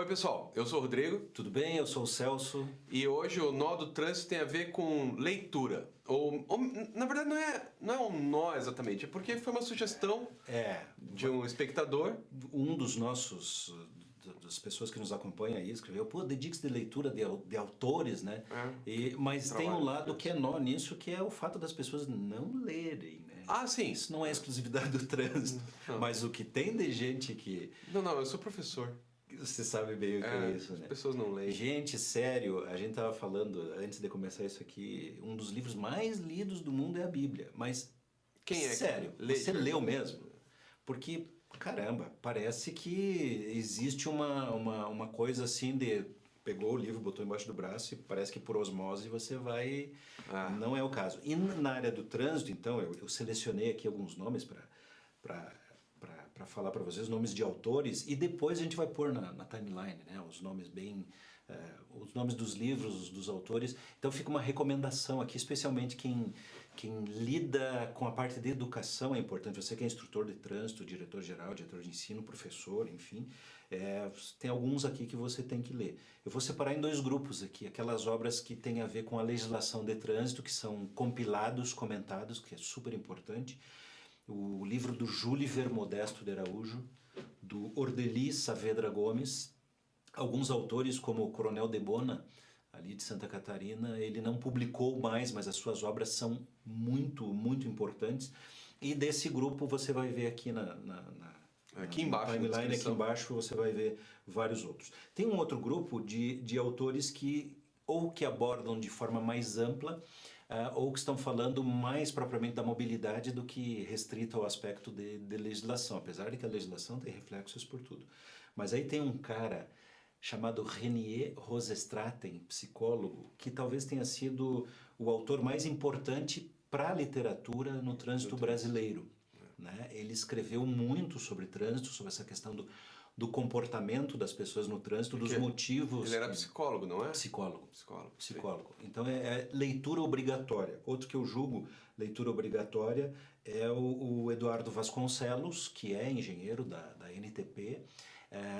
pessoal, eu sou o Rodrigo. Tudo bem? Eu sou o Celso. E hoje o nó do trânsito tem a ver com leitura. Na verdade não é um nó exatamente, é porque foi uma sugestão de um espectador. Um dos nossos, das pessoas que nos acompanham aí, escreveu, dedique-se de leitura de autores, né? Mas tem um lado que é nó nisso, que é o fato das pessoas não lerem, né? Ah, sim. Isso não é exclusividade do trânsito, mas o que tem de gente que... Não, eu sou professor. Você sabe bem o que é isso, né? As pessoas não leem. Gente, sério, a gente tava falando, antes de começar isso aqui, um dos livros mais lidos do mundo é a Bíblia. Mas, quem é sério, você leu mesmo? Porque, caramba, parece que existe uma coisa assim de... Pegou o livro, botou embaixo do braço e parece que por osmose você vai... Não é o caso. E na área do trânsito, então, eu selecionei aqui alguns nomes para falar para vocês, nomes de autores, e depois a gente vai pôr na timeline, né, os nomes os nomes dos livros, dos autores. Então fica uma recomendação aqui, especialmente quem lida com a parte de educação é importante. Você que é instrutor de trânsito, diretor-geral, diretor de ensino, professor, enfim, tem alguns aqui que você tem que ler. Eu vou separar em dois grupos aqui, aquelas obras que têm a ver com a legislação de trânsito, que são compilados, comentados, que é super importante. O livro do Júliver Modesto de Araújo, do Ordeli Saavedra Gomes. Alguns autores, como o Coronel de Bona, ali de Santa Catarina, ele não publicou mais, mas as suas obras são muito, muito importantes. E desse grupo você vai ver aqui aqui embaixo, na timeline, aqui embaixo você vai ver vários outros. Tem um outro grupo de autores que abordam de forma mais ampla, ou que estão falando mais propriamente da mobilidade do que restrito ao aspecto de legislação, apesar de que a legislação tem reflexos por tudo. Mas aí tem um cara chamado Renier Rosestraten, psicólogo, que talvez tenha sido o autor mais importante para a literatura no trânsito brasileiro. Né? Ele escreveu muito sobre trânsito, sobre essa questão do comportamento das pessoas no trânsito, dos motivos... Ele era psicólogo, não é? Psicólogo. Então é leitura obrigatória. Outro que eu julgo leitura obrigatória é o Eduardo Vasconcelos, que é engenheiro da NTP,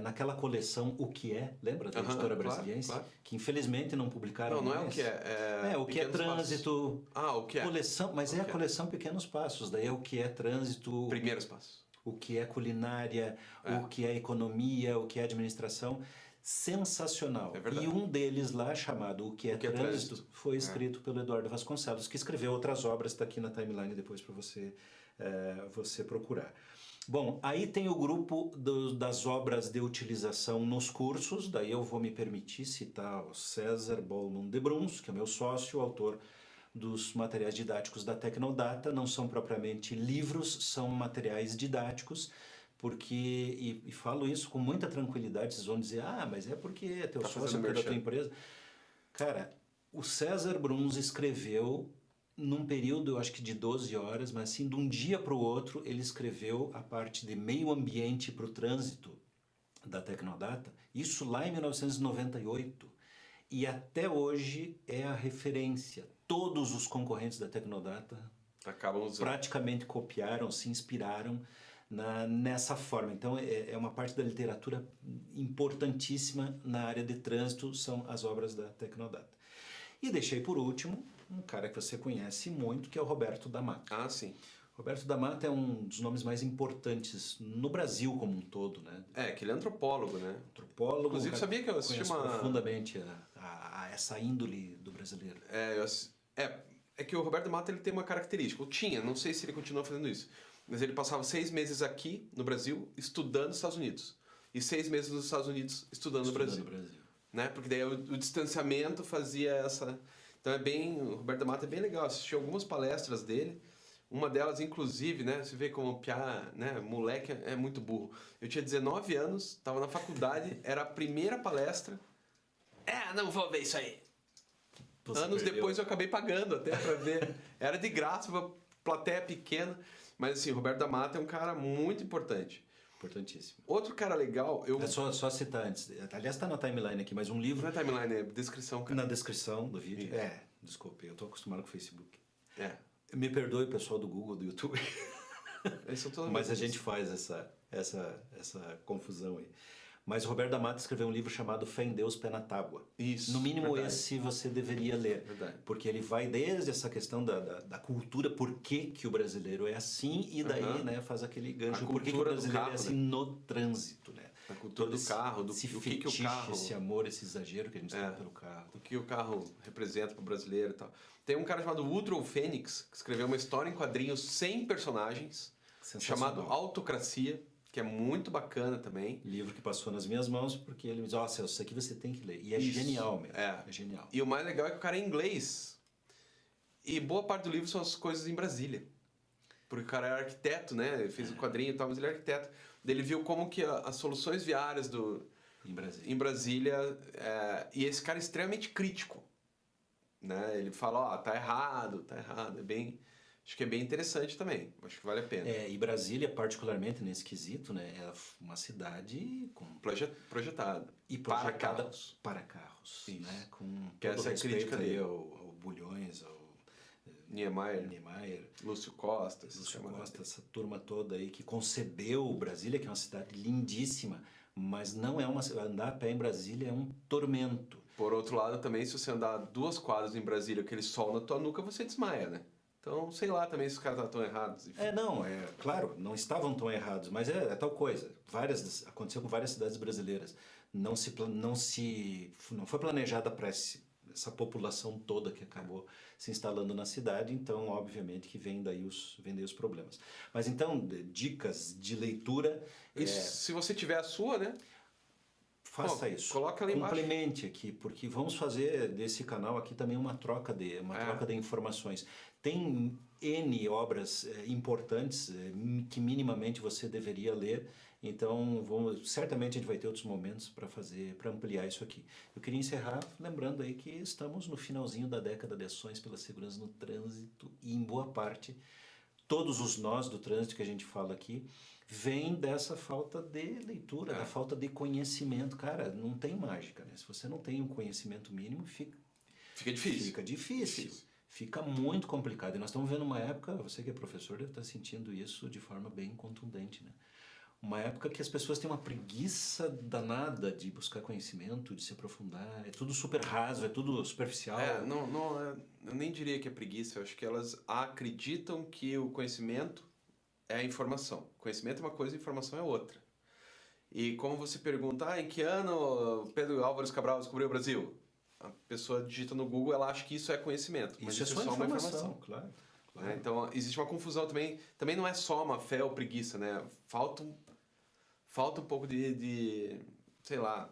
naquela coleção O Que É, lembra da editora Brasiliense? Claro. Que infelizmente não publicaram mais. Não é O Que É. O Que É Trânsito. O Que É. Coleção, mas a coleção Pequenos Passos, daí é O Que É Trânsito. Primeiros Passos. O Que É Culinária, o Que É Economia, o Que É Administração. Sensacional. E um deles lá, chamado O Que É Trânsito, foi escrito pelo Eduardo Vasconcelos, que escreveu outras obras, está aqui na timeline depois para você procurar. Bom, aí tem o grupo das obras de utilização nos cursos, daí eu vou me permitir citar o César Bollmann de Bruns, que é meu sócio, autor dos materiais didáticos da Tecnodata. Não são propriamente livros, são materiais didáticos, porque, e falo isso com muita tranquilidade, vocês vão dizer, mas é porque é teu sócio, porque é da tua empresa. Cara, o César Bruns escreveu num período, eu acho que de 12 horas, mas assim, de um dia para o outro, ele escreveu a parte de meio ambiente para o trânsito da Tecnodata, isso lá em 1998. E até hoje é a referência. Todos os concorrentes da Tecnodata praticamente copiaram, se inspiraram nessa forma. Então é uma parte da literatura importantíssima na área de trânsito, são as obras da Tecnodata. E deixei por último um cara que você conhece muito, que é o Roberto da Mata. Sim. Roberto da Mata é um dos nomes mais importantes no Brasil como um todo, né? Que ele é antropólogo, né? Antropólogo. Inclusive, sabia que eu assisti profundamente a essa índole do brasileiro. É que o Roberto da Mata ele tem uma característica, não sei se ele continua fazendo isso, mas ele passava 6 meses aqui no Brasil estudando nos Estados Unidos e 6 meses nos Estados Unidos estudando no Brasil. Né? Porque daí o distanciamento fazia essa... Então o Roberto da Mata é bem legal, assisti algumas palestras dele, uma delas inclusive, né, você vê como o piá, né, moleque é muito burro. Eu tinha 19 anos, estava na faculdade, era a primeira palestra, não vou ver isso aí. Anos depois eu acabei pagando até para ver, era de graça, uma plateia pequena, mas assim, o Roberto da Mata é um cara muito importante. Importantíssimo. Outro cara legal... É só citar antes. Aliás, está na timeline aqui, mas um livro... Não é timeline, é descrição, cara. Na descrição do vídeo. Desculpe, eu estou acostumado com o Facebook. Me perdoe o pessoal do Google, do YouTube. Mas a gente faz essa confusão aí. Mas o Roberto da Mata escreveu um livro chamado Fé em Deus, Pé na Tábua. Isso, no mínimo verdade. Esse você deveria ler. Verdade. Porque ele vai desde essa questão da cultura, por que o brasileiro é assim, e daí né, faz aquele gancho, por que o brasileiro é assim no trânsito. Né? A cultura do carro, do esse que o carro... Esse amor, esse exagero que a gente tem pelo carro. O que o carro representa para o brasileiro e tal. Tem um cara chamado Woodrow Fênix, que escreveu uma história em quadrinhos sem personagens, chamado Autocracia, que é muito bacana também. Livro que passou nas minhas mãos, porque ele me disse, Celso, isso aqui você tem que ler. E é genial mesmo. É genial. E o mais legal é que o cara é inglês. E boa parte do livro são as coisas em Brasília. Porque o cara é arquiteto, né? Ele fez o quadrinho e tal, mas ele é arquiteto. Ele viu como que as soluções viárias em Brasília e esse cara é extremamente crítico. Né? Ele fala, tá errado. Acho que é bem interessante também. Acho que vale a pena. E Brasília, particularmente nesse quesito, né, é uma cidade projetada. E projetada para carros. Né? Com que todo essa respeito aí ao Bulhões, ao Niemeyer, Lúcio Costa, essa turma toda aí que concebeu Brasília, que é uma cidade lindíssima, mas não é andar a pé em Brasília é um tormento. Por outro lado, também, se você andar 2 quadras em Brasília, aquele sol na tua nuca, você desmaia, né? Então, sei lá também se os caras estão errados. Enfim. Claro, não estavam tão errados, mas é tal coisa. Aconteceu com várias cidades brasileiras. Não foi planejada para essa população toda que acabou se instalando na cidade, então, obviamente, que vem daí os problemas. Mas, então, dicas de leitura... Se você tiver a sua, né? Faça isso. Coloca ali embaixo. Complemente aqui, porque vamos fazer desse canal aqui também uma troca de informações. Tem N obras importantes que minimamente você deveria ler, então certamente a gente vai ter outros momentos para ampliar isso aqui. Eu queria encerrar lembrando aí que estamos no finalzinho da década de ações pela segurança no trânsito e em boa parte todos os nós do trânsito que a gente fala aqui vem dessa falta de leitura, da falta de conhecimento. Cara, não tem mágica, né? Se você não tem um conhecimento mínimo, fica difícil. Fica muito complicado. E nós estamos vendo uma época, você que é professor deve estar sentindo isso de forma bem contundente, né? Uma época que as pessoas têm uma preguiça danada de buscar conhecimento, de se aprofundar. É tudo super raso, é tudo superficial. Eu nem diria que é preguiça. Eu acho que elas acreditam que o conhecimento é a informação. Conhecimento é uma coisa, informação é outra. E como você pergunta, em que ano Pedro Álvares Cabral descobriu o Brasil? A pessoa digita no Google, ela acha que isso é conhecimento. Mas isso é só uma informação. Claro. Então, existe uma confusão também. Também não é só uma fé ou preguiça, né? Falta um pouco de sei lá,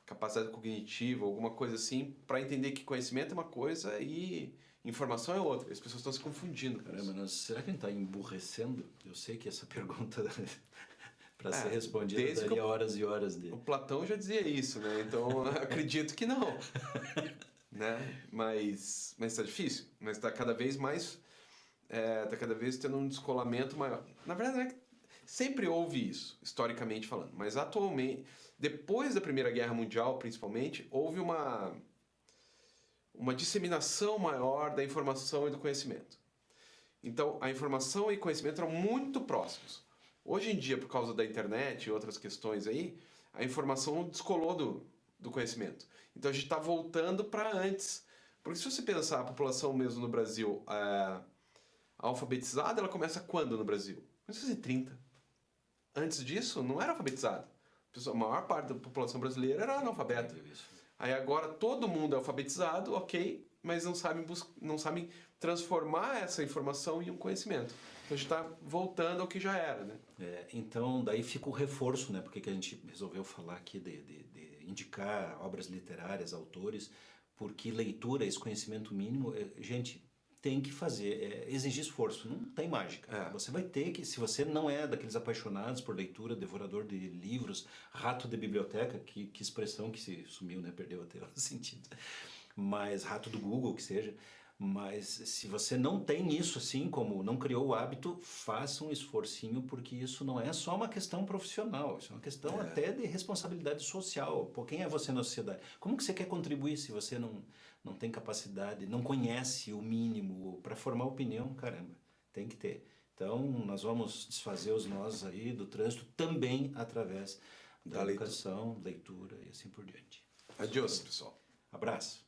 capacidade cognitiva, alguma coisa assim, para entender que conhecimento é uma coisa e informação é outra. As pessoas estão se confundindo. Caramba, mas será que a gente está emburrecendo? Eu sei que essa pergunta para ser respondida daria horas e horas dele. O Platão já dizia isso, né? Então acredito que não. Né? Mas está difícil. Mas está cada vez mais... Está cada vez tendo um descolamento maior. Na verdade, não é que sempre houve isso, historicamente falando. Mas atualmente, depois da Primeira Guerra Mundial, principalmente, houve uma disseminação maior da informação e do conhecimento. Então, a informação e o conhecimento eram muito próximos. Hoje em dia, por causa da internet e outras questões aí, a informação descolou do conhecimento. Então, a gente está voltando para antes. Porque se você pensar a população mesmo no Brasil alfabetizada, ela começa quando no Brasil? 1930. Antes disso, não era alfabetizada. A maior parte da população brasileira era analfabeta. Aí agora todo mundo é alfabetizado, ok, mas não sabem transformar essa informação em um conhecimento. Então a gente está voltando ao que já era, né? Então daí fica o reforço, né? Porque que a gente resolveu falar aqui de indicar obras literárias, autores, porque leitura, esse conhecimento mínimo, gente, tem que fazer, exigir esforço, não tem mágica. Você vai ter que, se você não é daqueles apaixonados por leitura, devorador de livros, rato de biblioteca, que expressão que se sumiu, né? Perdeu até o sentido. Mas rato do Google, que seja. Mas se você não tem isso assim, como não criou o hábito, faça um esforcinho, porque isso não é só uma questão profissional, isso é uma questão até de responsabilidade social. Pô, quem é você na sociedade? Como que você quer contribuir se você não tem capacidade, não conhece o mínimo para formar opinião? Caramba, tem que ter. Então, nós vamos desfazer os nós aí do trânsito também através da educação, leitura e assim por diante. Adiós, pessoal. Abraço.